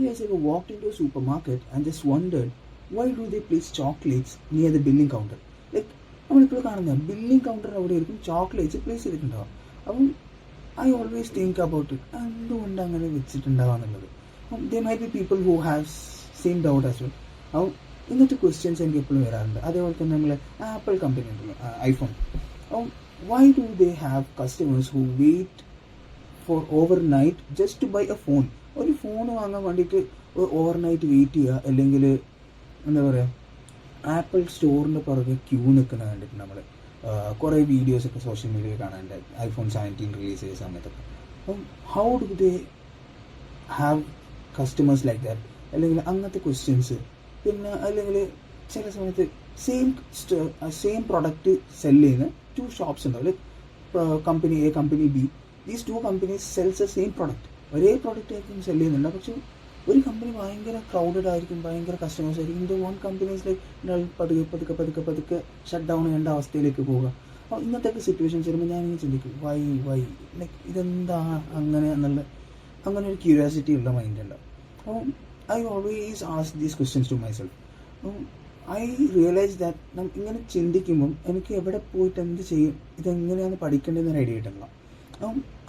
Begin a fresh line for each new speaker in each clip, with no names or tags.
you guys ever walked into a supermarket and just wondered why do they place chocolates near the billing counter? Like നമ്മളിപ്പോൾ കാണുന്ന billing counter അവിടെ ആയിരിക്കും chocolates place ചെയ്തിട്ടുണ്ടാവും. അപ്പം I always think about it, എന്തുകൊണ്ട് അങ്ങനെ വെച്ചിട്ടുണ്ടാവുക എന്നുള്ളത്. They might be people who have same doubt as well. അപ്പം ഇങ്ങനത്തെ ക്വസ്റ്റ്യൻസ് എനിക്ക് എപ്പോഴും വരാറുണ്ട്. അതേപോലെ തന്നെ നമ്മൾ ആപ്പിൾ കമ്പനി ഉണ്ടല്ലോ, ഐഫോൺ. അപ്പം why do they have customers who wait for overnight just to buy a phone? ഒരു ഫോൺ വാങ്ങാൻ വേണ്ടിയിട്ട് ഓവർ നൈറ്റ് വെയിറ്റ് ചെയ്യുക, അല്ലെങ്കിൽ എന്താ പറയുക, ആപ്പിൾ സ്റ്റോറിൻ്റെ പുറകെ ക്യൂ നിൽക്കുന്ന കണ്ടിട്ടുണ്ട് നമ്മൾ. കുറേ വീഡിയോസൊക്കെ സോഷ്യൽ മീഡിയയിൽ കാണാനുണ്ട് ഐഫോൺ 17 റിലീസ് ചെയ്ത സമയത്തൊക്കെ. അപ്പം how do they have customers like that? അല്ലെങ്കിൽ അങ്ങനത്തെ ക്വസ്റ്റ്യൻസ്. പിന്നെ അല്ലെങ്കിൽ ചില സമയത്ത് സെയിം പ്രൊഡക്റ്റ് സെല് ചെയ്യുന്ന 2 ഷോപ്സ് ഉണ്ടാവും. Like company A, company B. These 2 companies cells A same product. ഒരേ പ്രൊഡക്റ്റ് ആയിരിക്കും സെല് ചെയ്യുന്നുണ്ട്, പക്ഷേ ഒരു കമ്പനി ഭയങ്കര ക്രൗഡഡ് ആയിരിക്കും, ഭയങ്കര കസ്റ്റമേഴ്സ് ആയിരിക്കും. ഇത് വൺ കമ്പനീസ് ലൈക്ക് പതുക്കെ ഷട്ട് ഡൗൺ ചെയ്യേണ്ട അവസ്ഥയിലേക്ക് പോവുക. അപ്പോൾ ഇന്നത്തെ സിറ്റുവേഷൻസ് വരുമ്പോൾ ഞാനിങ്ങനെ ചിന്തിക്കും, വൈ ലൈക്ക് ഇതെന്താ അങ്ങനെ എന്നുള്ള അങ്ങനെ ഒരു ക്യൂരിയോസിറ്റി ഉള്ള മൈൻഡ് ഉണ്ടാവും. അപ്പോൾ I always ask these questions to myself. I realise that ഇങ്ങനെ ചിന്തിക്കുമ്പം എനിക്ക് എവിടെ പോയിട്ട് എന്ത് ചെയ്യും, ഇതെങ്ങനെയാണ് പഠിക്കേണ്ടതെന്ന് ഐഡിയ കിട്ടുന്നില്ല.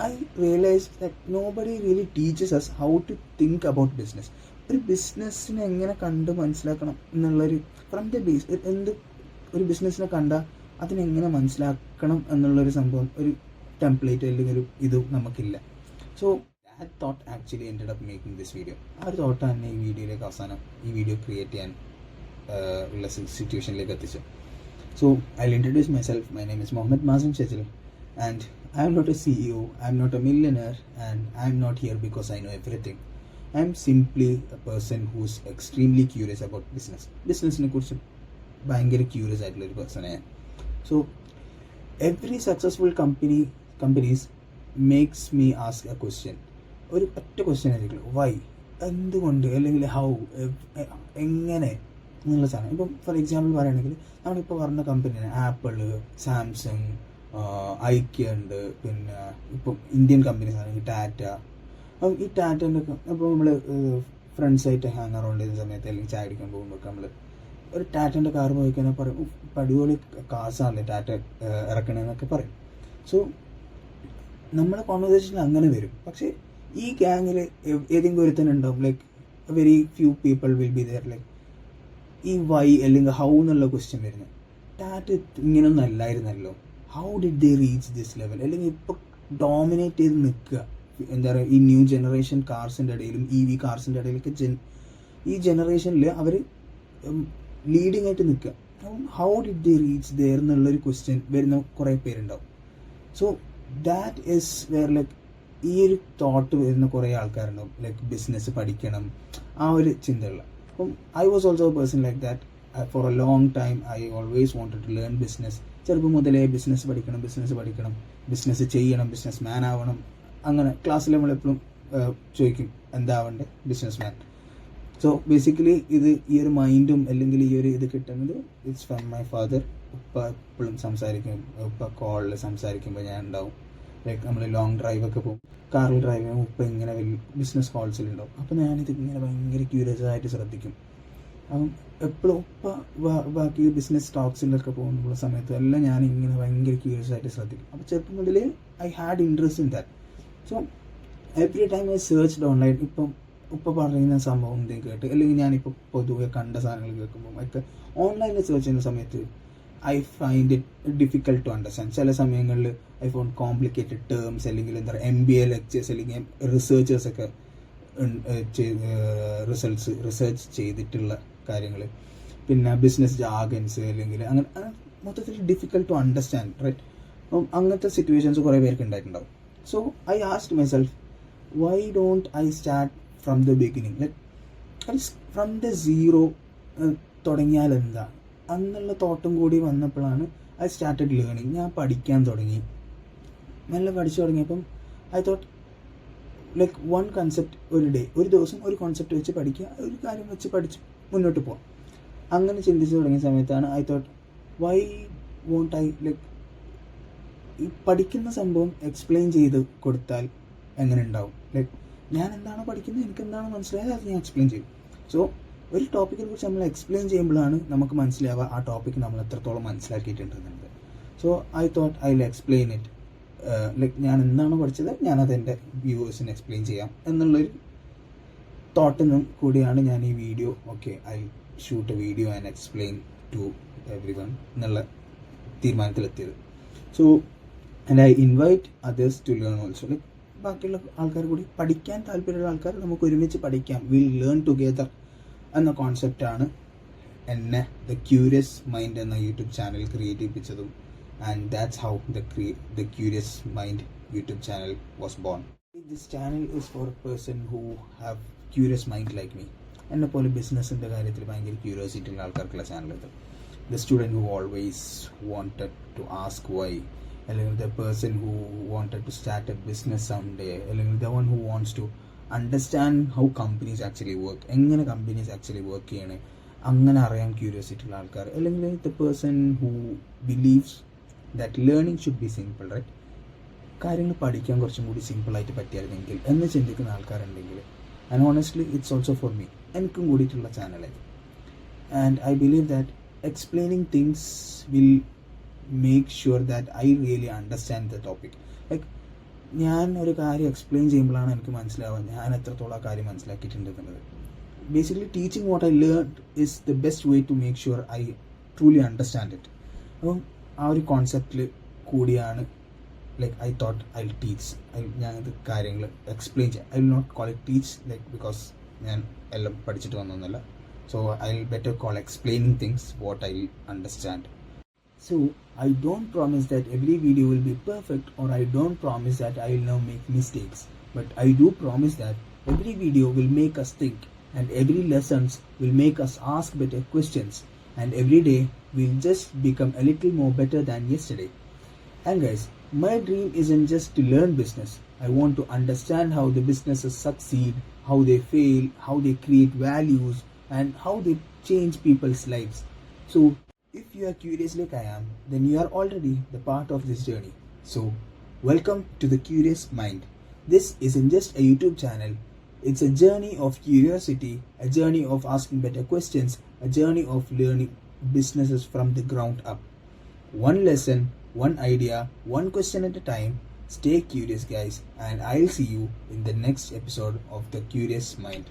I realized that nobody really teaches us how to think about business. ഒരു ബിസിനസ്സിനെ എങ്ങനെ കണ്ട് മനസ്സിലാക്കണം എന്നുള്ളൊരു ഫ്രം ദ ബേസ്, ഒരു ബിസിനസ്സിനെ കണ്ടാൽ അതിനെങ്ങനെ മനസ്സിലാക്കണം എന്നുള്ളൊരു സംഭവം, ഒരു ടെംപ്ലേറ്റ് അല്ലെങ്കിൽ ഒരു ഇത് നമുക്കില്ല. So that thought actually ended up making this video. ആ ഒരു തോട്ടാണ് എന്നെ ഈ വീഡിയോയിലേക്ക് അവസാനം ഈ വീഡിയോ ക്രിയേറ്റ് ചെയ്യാൻ ഉള്ള സിറ്റുവേഷനിലേക്ക് എത്തിച്ചു. So I will introduce myself. My name is Muhammad Masim Shejil, and I am not a CEO, I am not a millionaire, and I am not here because I know everything. I am simply a person who is extremely curious about business. ബിസിനസ്സിനെ കുറിച്ച് ഭയങ്കര curious ആയിട്ടുള്ള ഒരു പേഴ്സണാണ് ഞാൻ. So every successful companies makes me ask A question. ഒരു ഒറ്റ question ആയിരിക്കും, Y, എന്തുകൊണ്ട്, അല്ലെങ്കിൽ ഹൗ, എങ്ങനെ എന്നുള്ള സാധനം. ഇപ്പം ഫോർ എക്സാമ്പിൾ പറയുകയാണെങ്കിൽ നമ്മളിപ്പോൾ പറഞ്ഞ കമ്പനിയാണ് ആപ്പിള്, സാംസങ്, ഐക്യ ഉണ്ട്, പിന്നെ ഇപ്പം ഇന്ത്യൻ കമ്പനീസ് ആണെങ്കിൽ ടാറ്റ. അപ്പം ഈ ടാറ്റേൻ്റെ ഒക്കെ അപ്പോൾ നമ്മൾ ഫ്രണ്ട്സായിട്ട് ഹാങ് അറൗണ്ട് ചെയ്യുന്ന സമയത്ത് അല്ലെങ്കിൽ ചായ അടിക്കാൻ പോകുമ്പോൾ നമ്മൾ ഒരു ടാറ്റേൻ്റെ കാർ പോയിക്കാൻ പറയും, അടിപൊളി കാസാണല്ലേ ടാറ്റ ഇറക്കണമെന്നൊക്കെ പറയും. സോ നമ്മളെ കോൺവെർസേഷനിൽ അങ്ങനെ വരും. പക്ഷേ ഈ ഗ്യാങ്ങിൽ ഏതെങ്കിലും ഒരുത്തനുണ്ടാവും, like very few people will be there like ഈ വൈ അല്ലെങ്കിൽ ഹൗ എന്നുള്ള ക്വസ്റ്റ്യൻ വരുന്നത്. ടാറ്റ ഇങ്ങനെയൊന്നും അല്ലായിരുന്നല്ലോ, how did they reach this level? അല്ലെങ്കിൽ ഇപ്പോൾ ഡോമിനേറ്റ് ചെയ്ത് നിൽക്കുക, എന്താ പറയുക, ഈ ന്യൂ ജനറേഷൻ കാർസിൻ്റെ ഇടയിലും EV കാർസിൻ്റെ ഇടയിലൊക്കെ ഈ ജനറേഷനിൽ അവർ ലീഡിങ് ആയിട്ട് നിൽക്കുക. How did they reach there എന്നുള്ളൊരു ക്വസ്റ്റ്യൻ വരുന്ന കുറേ പേരുണ്ടാവും. So that is where like ഈ ഒരു തോട്ട് വരുന്ന കുറേ ആൾക്കാരുണ്ടാവും, ലൈക്ക് ബിസിനസ് പഠിക്കണം ആ ഒരു ചിന്തയുള്ള. അപ്പം I was also a person like that. For a long time I always wanted to learn business. ചെറുപ്പം മുതലേ ബിസിനസ് പഠിക്കണം, ബിസിനസ് ചെയ്യണം, ബിസിനസ് മാൻ ആവണം. അങ്ങനെ ക്ലാസ്സിൽ നമ്മളെപ്പോഴും ചോദിക്കും എന്താവണ്ടേ, ബിസിനസ് മാൻ. സോ ബേസിക്കലി ഈ ഒരു മൈൻഡും അല്ലെങ്കിൽ ഈ ഒരു ഇത് കിട്ടുന്നത് ഇറ്റ്സ് ഫ്രം മൈ ഫാദർ. ഉപ്പ എപ്പോഴും സംസാരിക്കും, ഉപ്പ കോളിൽ സംസാരിക്കുമ്പോൾ ഞാൻ ഉണ്ടാവും. ലൈക്ക് നമ്മൾ ലോങ് ഡ്രൈവൊക്കെ പോകും, കാറിൽ ഡ്രൈവ് ചെയ്യുമ്പോൾ ഉപ്പ ഇങ്ങനെ വലിയ ബിസിനസ് കോൾസിലുണ്ടാവും. അപ്പോൾ ഞാനിത് ഇങ്ങനെ ഭയങ്കര ക്യൂരിയസ് ആയിട്ട് ശ്രദ്ധിക്കും. അപ്പം എപ്പോഴും ബാക്കി ബിസിനസ് സ്റ്റോക്സിലൊക്കെ പോകുന്ന സമയത്ത് എല്ലാം ഞാനിങ്ങനെ ഭയങ്കര ക്യൂരിയസ് ആയിട്ട് ശ്രദ്ധിക്കും. അപ്പോൾ ചെറുപ്പം മുതലേ I had interest in that. So every time I searched online. ഇപ്പം പറയുന്ന സംഭവം എന്തെങ്കിലും കേട്ട് അല്ലെങ്കിൽ ഞാനിപ്പോൾ പൊതുവെ കണ്ട സാധനങ്ങൾ കേൾക്കുമ്പോൾ ഒക്കെ ഓൺലൈനിൽ സെർച്ച് ചെയ്യുന്ന സമയത്ത് I find it difficult to understand. ചില സമയങ്ങളിൽ ഐ ഫോണ്ട് കോംപ്ലിക്കേറ്റഡ് ടേംസ്, അല്ലെങ്കിൽ എന്താ പറയുക MBA ലെക്ചേഴ്സ്, അല്ലെങ്കിൽ റിസർച്ചേഴ്സൊക്കെ റിസർച്ച് ചെയ്തിട്ടുള്ള കാര്യങ്ങൾ, പിന്നെ ബിസിനസ് ജാർഗൻസ്, അല്ലെങ്കിൽ അങ്ങനെ മൊത്തത്തിൽ ഡിഫിക്കൽട്ട് ടു അണ്ടർസ്റ്റാൻഡ്, റൈറ്റ്? അപ്പം അങ്ങനത്തെ സിറ്റുവേഷൻസ് കുറേ പേർക്ക് ഉണ്ടായിട്ടുണ്ടാവും. So I asked myself, why don't I start from the beginning, like from the zero തുടങ്ങിയാൽ എന്താ എന്നുള്ള തോട്ടും കൂടി വന്നപ്പോഴാണ് ഐ സ്റ്റാർട്ടഡ് ലേണിങ്. ഞാൻ പഠിക്കാൻ തുടങ്ങി, മെല്ലെ പഠിച്ചു തുടങ്ങിയപ്പം I thought like one concept ഒരു ദിവസം ഒരു കോൺസെപ്റ്റ് വെച്ച് പഠിക്കുക, ഒരു കാര്യം വെച്ച് പഠിച്ച് മുന്നോട്ട് പോകാം. അങ്ങനെ ചിന്തിച്ച് തുടങ്ങിയ സമയത്താണ് I thought why won't I like ഈ പഠിക്കുന്ന സംഭവം എക്സ്പ്ലെയിൻ ചെയ്ത് കൊടുത്താൽ എങ്ങനെ ഉണ്ടാവും, ലൈക്ക് ഞാൻ എന്താണ് പഠിക്കുന്നത്, എനിക്ക് എന്താണ് മനസ്സിലായത്, അത് ഞാൻ എക്സ്പ്ലെയിൻ ചെയ്യും. സോ ഒരു ടോപ്പിക്കിനെ കുറിച്ച് നമ്മൾ എക്സ്പ്ലെയിൻ ചെയ്യുമ്പോഴാണ് നമുക്ക് മനസ്സിലാവുക ആ ടോപ്പിക്ക് നമ്മൾ എത്രത്തോളം മനസ്സിലാക്കിയിട്ടുണ്ടെന്നുള്ളത്. So I thought I will explain it. Like ഞാൻ എന്താണ് പഠിച്ചത്, ഞാനത് എൻ്റെ വ്യൂവേഴ്സിന് എക്സ്പ്ലെയിൻ ചെയ്യാം എന്നുള്ളൊരു തോട്ടിൽ നിന്നും കൂടിയാണ് ഞാൻ ഈ video I shoot a video and explain to everyone എന്നുള്ള തീരുമാനത്തിലെത്തിയത്. So and I invite others to learn also. Like ബാക്കിയുള്ള ആൾക്കാർ കൂടി, പഠിക്കാൻ താല്പര്യമുള്ള ആൾക്കാർ നമുക്ക് ഒരുമിച്ച് പഠിക്കാം, വിൽ ലേൺ ടുഗെദർ എന്ന കോൺസെപ്റ്റാണ് എന്നെ ദ ക്യൂരിയസ് മൈൻഡ് എന്ന യൂട്യൂബ് ചാനൽ ക്രിയേറ്റ് ചെയ്യിപ്പിച്ചതും. And that's how the curious mind YouTube channel was born. This channel is for a person who have curious mind like me. എന്നെ പോലെ ബിസിനസ്സിൻ്റെ കാര്യത്തിൽ ഭയങ്കര ക്യൂരിയോസിറ്റി ഉള്ള ആൾക്കാർക്കുള്ള ചാനൽ ഇത്. The student who always wanted to ask why, അല്ലെങ്കിൽ the person who wanted to start a business some day, അല്ലെങ്കിൽ the one who wants to understand how companies actually work, എങ്ങനെ കമ്പനീസ് ആക്ച്വലി വർക്ക് ചെയ്യണേ അങ്ങനെ അറിയാൻ curiosity ഉള്ള ആൾക്കാർ, അല്ലെങ്കിൽ the person who believes that learning should be simple, right, കാര്യങ്ങൾ പഠിക്കാൻ കുറച്ചും കൂടി സിമ്പിളായിട്ട് പറ്റിയായിരുന്നെങ്കിൽ എന്ന് ചിന്തിക്കുന്ന ആൾക്കാരുണ്ടെങ്കിൽ. And honestly it's also for me, എനിക്കും കൂടിയിട്ടുള്ള ചാനലായി. And I believe that explaining things will make sure that I really understand the topic. Like ഞാൻ ഒരു കാര്യം എക്സ്പ്ലെയിൻ ചെയ്യുമ്പോഴാണ് എനിക്ക് മനസ്സിലാവുക ഞാൻ എത്രത്തോളം ആ കാര്യം മനസ്സിലാക്കിയിട്ടുണ്ട് എന്നുള്ളത്. Basically teaching what I learn is the best way to make sure I truly understand it. അപ്പം ആ ഒരു കോൺസെപ്റ്റിൽ കൂടിയാണ് like I thought I teach, ഞാനത് കാര്യങ്ങൾ എക്സ്പ്ലെയിൻ ചെയ്യാം. I will not call it teach like because ഞാൻ എല്ലാം പഠിച്ചിട്ട് വന്നൊന്നുമല്ല. So I will better call explaining things what I will understand. So I don't promise that every video will be perfect, or I don't promise that I will never make mistakes, but I do promise that every video will make us think, and every lessons will make us ask better questions, and every day we'll just become a little more better than yesterday. And guys, my dream isn't just to learn business. I want to understand how the businesses succeed, how they fail, how they create values, and how they change people's lives. So if you are curious like I am, then you are already the part of this journey. So, welcome to the Curious Mind. This isn't just a YouTube channel. It's a journey of curiosity, a journey of asking better questions, a journey of learning businesses from the ground up. One lesson, one idea, one question at a time. Stay curious, guys, and I'll see you in the next episode of the Curious Mind.